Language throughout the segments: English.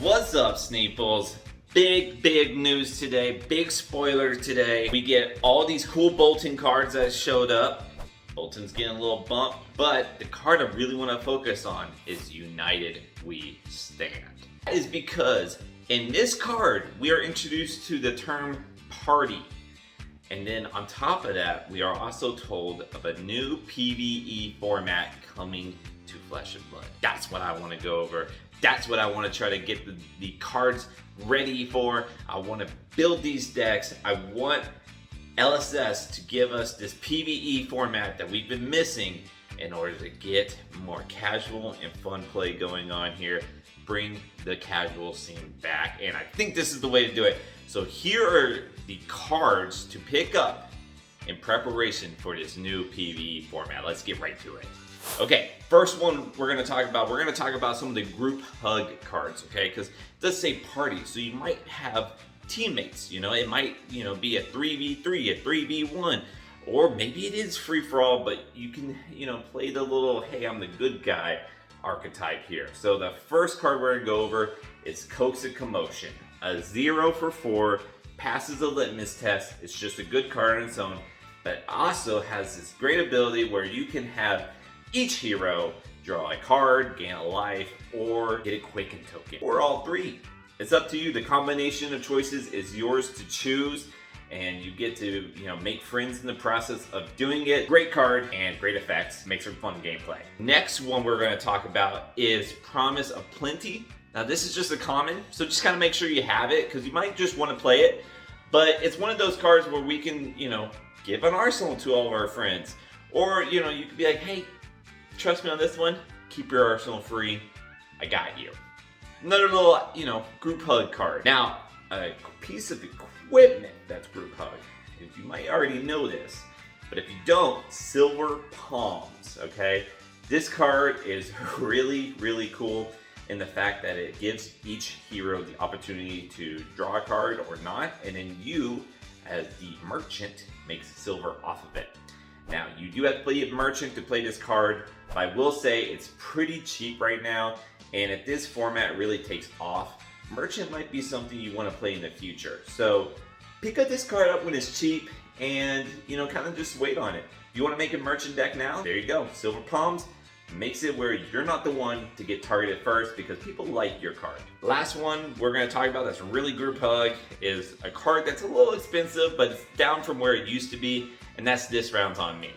What's up, Sneeples? Big news today, big spoiler today. We get all these cool Bolton cards that showed up. Bolton's getting a little bump, but the card I really want to focus on is United We Stand. That is because in this card, we are introduced to the term party. And then on top of that, we are also told of a new PVE format coming to Flesh and Blood. That's what I want to go over. That's what I want to try to get the cards ready for. I want to build these decks. I want LSS to give us this PVE format that we've been missing in order to get more casual and fun play going on here. Bring the casual scene back, and I think this is the way to do it. So here are the cards to pick up in preparation for this new PVE format. Let's get right to it. Okay, first one we're gonna talk about some of the group hug cards, okay? Because it does say party, so you might have teammates, it might, be a 3v3, a 3v1, or maybe it is free for all, but you can, play the little, hey, I'm the good guy archetype here. So the first card we're gonna go over is Coax a Commotion. A 0 for 4, passes a litmus test. It's just a good card on its own, but also has this great ability where you can have each hero draw a card, gain a life, or get a Quicken token, or all three. It's up to you. The combination of choices is yours to choose, and you get to, make friends in the process of doing it. Great card and great effects. Makes for fun gameplay. Next one we're going to talk about is Promise of Plenty. Now this is just a common, so just kind of make sure you have it, because you might just want to play it. But it's one of those cards where we can, give an arsenal to all of our friends. Or, you could be like, hey, trust me on this one, keep your arsenal free, I got you. Another little, group hug card. Now, a piece of equipment that's group hug. You might already know this, but if you don't, Silver Palms, okay? This card is really cool in the fact that it gives each hero the opportunity to draw a card or not, and then you, as the merchant, makes silver off of it. Now, you do have to play a merchant to play this card, but I will say it's pretty cheap right now, and if this format really takes off, merchant might be something you want to play in the future. So pick up this card up when it's cheap, and kind of just wait on it. If you want to make a merchant deck now, there you go. Silver Palms makes it where you're not the one to get targeted first because people like your card. Last one we're going to talk about that's really group hug is a card that's a little expensive, but it's down from where it used to be, and that's This Round's on Me.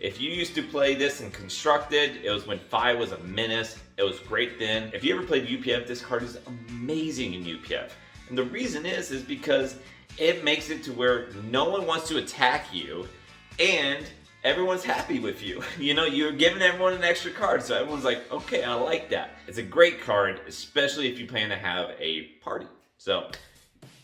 If you used to play this in Constructed, it was when 5 was a menace. It was great then. If you ever played UPF, this card is amazing in UPF. And the reason is because it makes it to where no one wants to attack you, and everyone's happy with you. You're giving everyone an extra card, so everyone's like, okay, I like that. It's a great card, especially if you plan to have a party. So,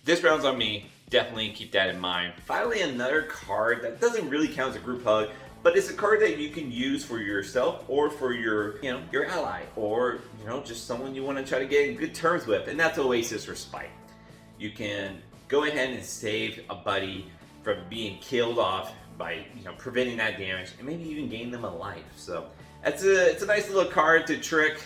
This Round's on Me. Definitely keep that in mind. Finally, another card that doesn't really count as a group hug, but it's a card that you can use for yourself or for your ally, or, just someone you want to try to get in good terms with, and that's Oasis Respite. You can go ahead and save a buddy from being killed off by preventing that damage, and maybe even gain them a life. So it's a nice little card to trick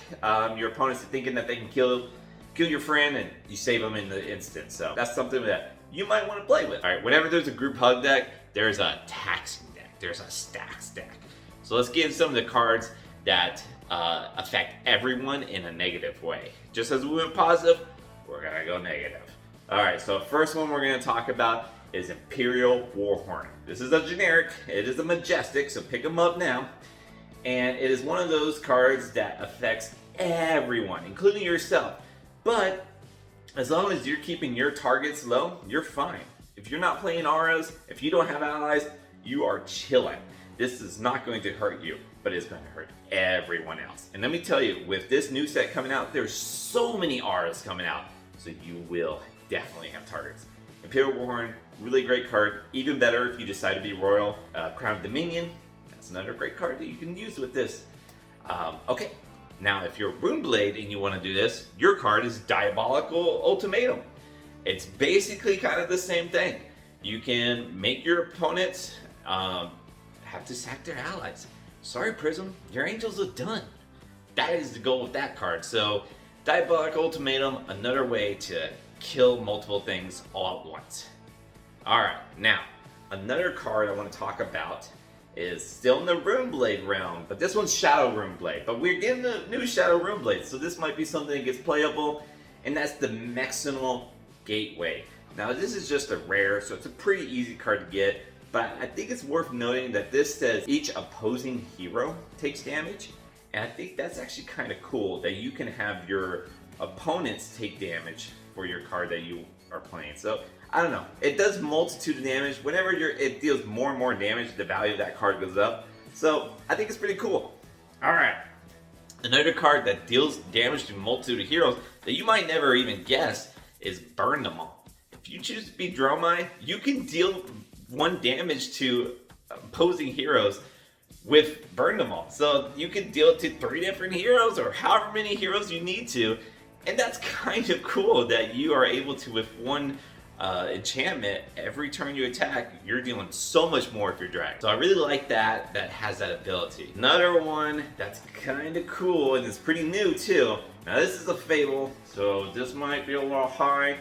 your opponents to thinking that they can kill your friend, and you save them in the instant. So that's something that you might want to play with. All right, whenever there's a group hug deck, there's a taxing deck, there's a stacks deck. So let's get into some of the cards that affect everyone in a negative way. Just as we went positive, we're gonna go negative. All right, so first one we're gonna talk about is Imperial Warhorn. This is a generic, it is a majestic, so pick them up now. And it is one of those cards that affects everyone, including yourself. But as long as you're keeping your targets low, you're fine. If you're not playing auras, if you don't have allies, you are chilling. This is not going to hurt you, but it's going to hurt everyone else. And let me tell you, with this new set coming out, there's so many auras coming out, so you will definitely have targets. Imperial Warhorn, really great card. Even better if you decide to be royal. Crown of Dominion, that's another great card that you can use with this. Okay, now if you're Runeblade and you want to do this, your card is Diabolical Ultimatum. It's basically kind of the same thing. You can make your opponents have to sack their allies. Sorry, Prism, your angels are done. That is the goal with that card. So Diabolic Ultimatum, another way to kill multiple things all at once. Alright, now, another card I want to talk about is still in the Runeblade realm, but this one's Shadow Runeblade. But we're getting the new Shadow Runeblade, so this might be something that gets playable, and that's the Mexinal Gateway. Now this is just a rare, so it's a pretty easy card to get, but I think it's worth noting that this says each opposing hero takes damage, and I think that's actually kind of cool that you can have your opponents take damage for your card that you are playing. So I don't know, it does multitude of damage. Whenever it deals more and more damage, the value of that card goes up. So I think it's pretty cool. Alright, another card that deals damage to a multitude of heroes that you might never even guess is Burn Them All. If you choose to be Dromai, you can deal 1 damage to opposing heroes with Burn Them All. So you can deal it to 3 different heroes or however many heroes you need to. And that's kind of cool that you are able to, with 1 enchantment, every turn you attack, you're dealing so much more if you're dragged. So I really like that has that ability. Another one that's kind of cool, and it's pretty new too. Now this is a Fable, so this might be a little high,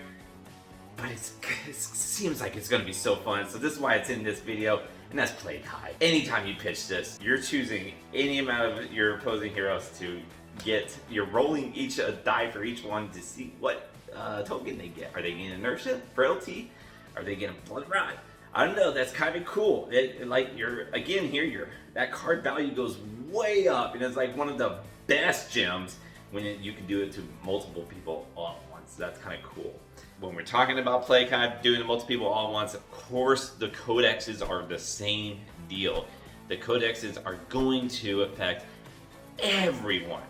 but it seems like it's gonna be so fun. So this is why it's in this video, and that's Plague Hive. Anytime you pitch this, you're choosing any amount of your opposing heroes to get, you're rolling each a die for each one to see what token they get. Are they getting inertia, frailty? Are they getting blood rot? I don't know. That's kind of cool. Like that card value goes way up, and it's like one of the best gems when you can do it to multiple people all at once. That's kind of cool. When we're talking about Plague Hive doing it to multiple people all at once, of course the codexes are the same deal. The codexes are going to affect everyone.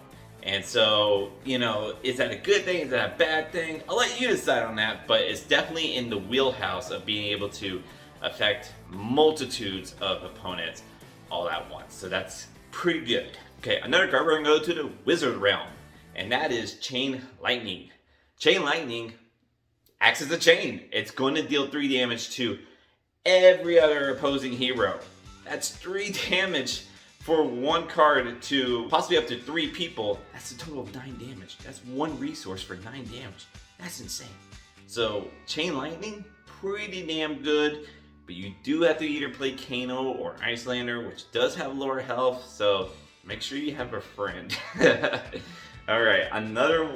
And so, you know, is that a good thing? Is that a bad thing? I'll let you decide on that, but it's definitely in the wheelhouse of being able to affect multitudes of opponents all at once. So that's pretty good. Okay, another card, we're gonna go to the Wizard realm, and that is Chain Lightning. Chain Lightning acts as a chain. It's going to deal 3 damage to every other opposing hero. That's 3 damage for 1 card to possibly up to 3 people. That's a total of 9 damage. That's 1 resource for 9 damage. That's insane. So Chain Lightning, pretty damn good, but you do have to either play Kano or Icelander, which does have lower health, so make sure you have a friend. Alright, another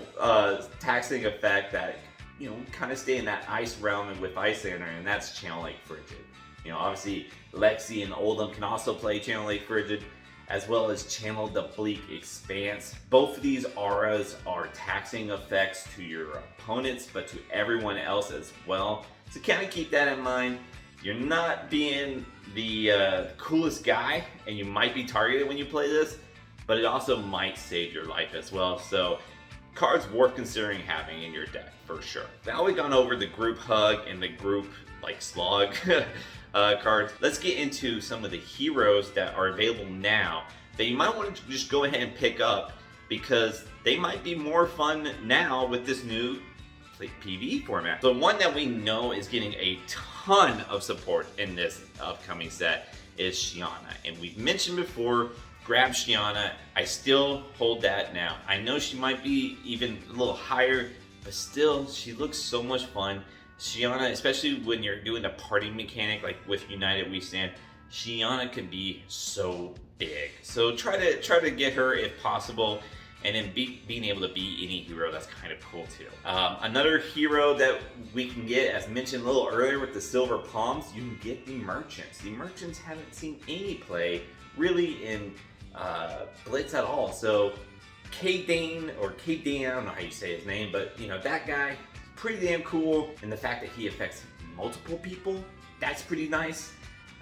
taxing effect that, you know, kind of stay in that ice realm and with Icelander, and that's Channel Lake Frigid. You know, obviously Lexi and Oldham can also play Channel Lake Frigid, as well as Channel the Bleak Expanse. Both of these auras are taxing effects to your opponents, but to everyone else as well. So kind of keep that in mind. You're not being the coolest guy, and you might be targeted when you play this, but it also might save your life as well. So cards worth considering having in your deck for sure. Now we've gone over the group hug and the group like slog cards. Let's get into some of the heroes that are available now that you might want to just go ahead and pick up, because they might be more fun now with this new PVE format. The one that we know is getting a ton of support in this upcoming set is Shiana, and we've mentioned before, grab Shiana. I still hold that now. I know she might be even a little higher, but still, she looks so much fun. Shiana, especially when you're doing a party mechanic like with United We Stand, Shiana can be so big. So try to get her if possible, and then being able to be any hero, that's kind of cool too. Another hero that we can get, as mentioned a little earlier with the Silver Palms, you can get the Merchants. The Merchants haven't seen any play really in Blitz at all. So K-Dane, or K-Dane, I don't know how you say his name, but you know, that guy, pretty damn cool, and the fact that he affects multiple people, that's pretty nice.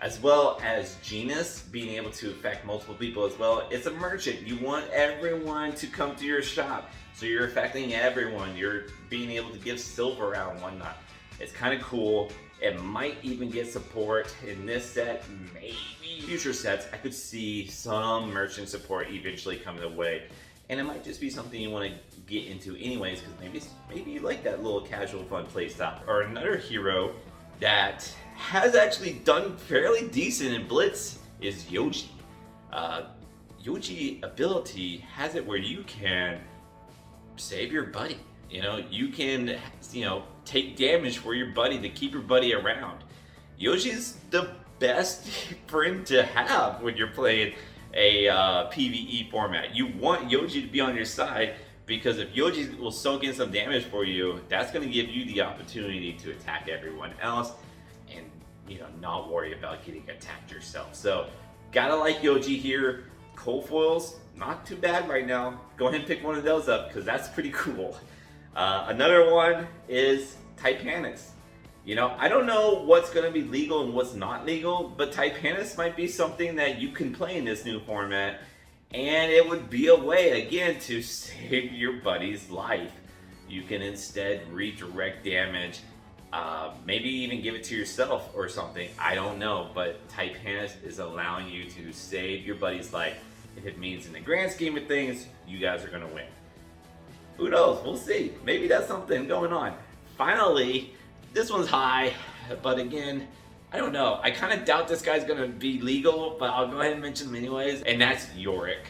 As well as Genus being able to affect multiple people as well. It's a merchant. You want everyone to come to your shop, so you're affecting everyone. You're being able to give silver out and whatnot. It's kind of cool. It might even get support in this set, maybe future sets. I could see some merchant support eventually coming away. And it might just be something you want to get into anyways, because maybe you like that little casual fun play style. Or another hero that has actually done fairly decent in Blitz is Yoji. Yoji ability has it where you can save your buddy. You know, you can, take damage for your buddy to keep your buddy around. Yoji's the best friend to have when you're playing a PVE format. You want Yoji to be on your side, because if Yoji will soak in some damage for you, that's going to give you the opportunity to attack everyone else and, not worry about getting attacked yourself. So, gotta like Yoji here. Cold foils, not too bad right now. Go ahead and pick one of those up, because that's pretty cool. Another one is Titanics. I don't know what's going to be legal and what's not legal, but Titanics might be something that you can play in this new format, and it would be a way, again, to save your buddy's life. You can instead redirect damage, maybe even give it to yourself or something. I don't know, but Titanics is allowing you to save your buddy's life. If it means in the grand scheme of things, you guys are going to win. Who knows? We'll see. Maybe that's something going on. Finally, this one's high, but again, I don't know. I kind of doubt this guy's going to be legal, but I'll go ahead and mention him anyways, and that's Yorick.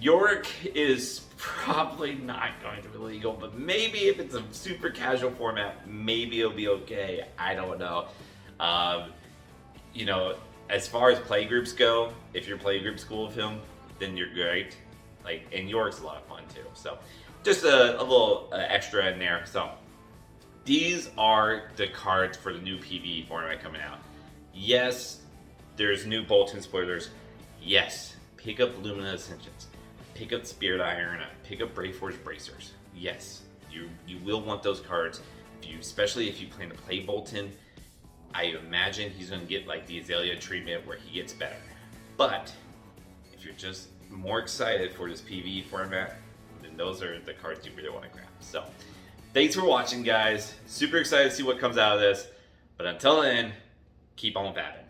Yorick is probably not going to be legal, but maybe if it's a super casual format, maybe it'll be okay. I don't know. As far as playgroups go, if your playgroups cool with him, then you're great. And Yorick's a lot of fun too. So, just a little extra in there. So, these are the cards for the new PvE format coming out. Yes, there's new Bolton spoilers. Yes, pick up Lumina Ascensions. Pick up Spirit Iron. Pick up Brave Force Bracers. Yes, you will want those cards. Especially if you plan to play Bolton, I imagine he's going to get the Azalea treatment where he gets better. But if you're just more excited for this PvE format, then those are the cards you really want to grab. So, thanks for watching, guys. Super excited to see what comes out of this. But until then, keep on fabbing.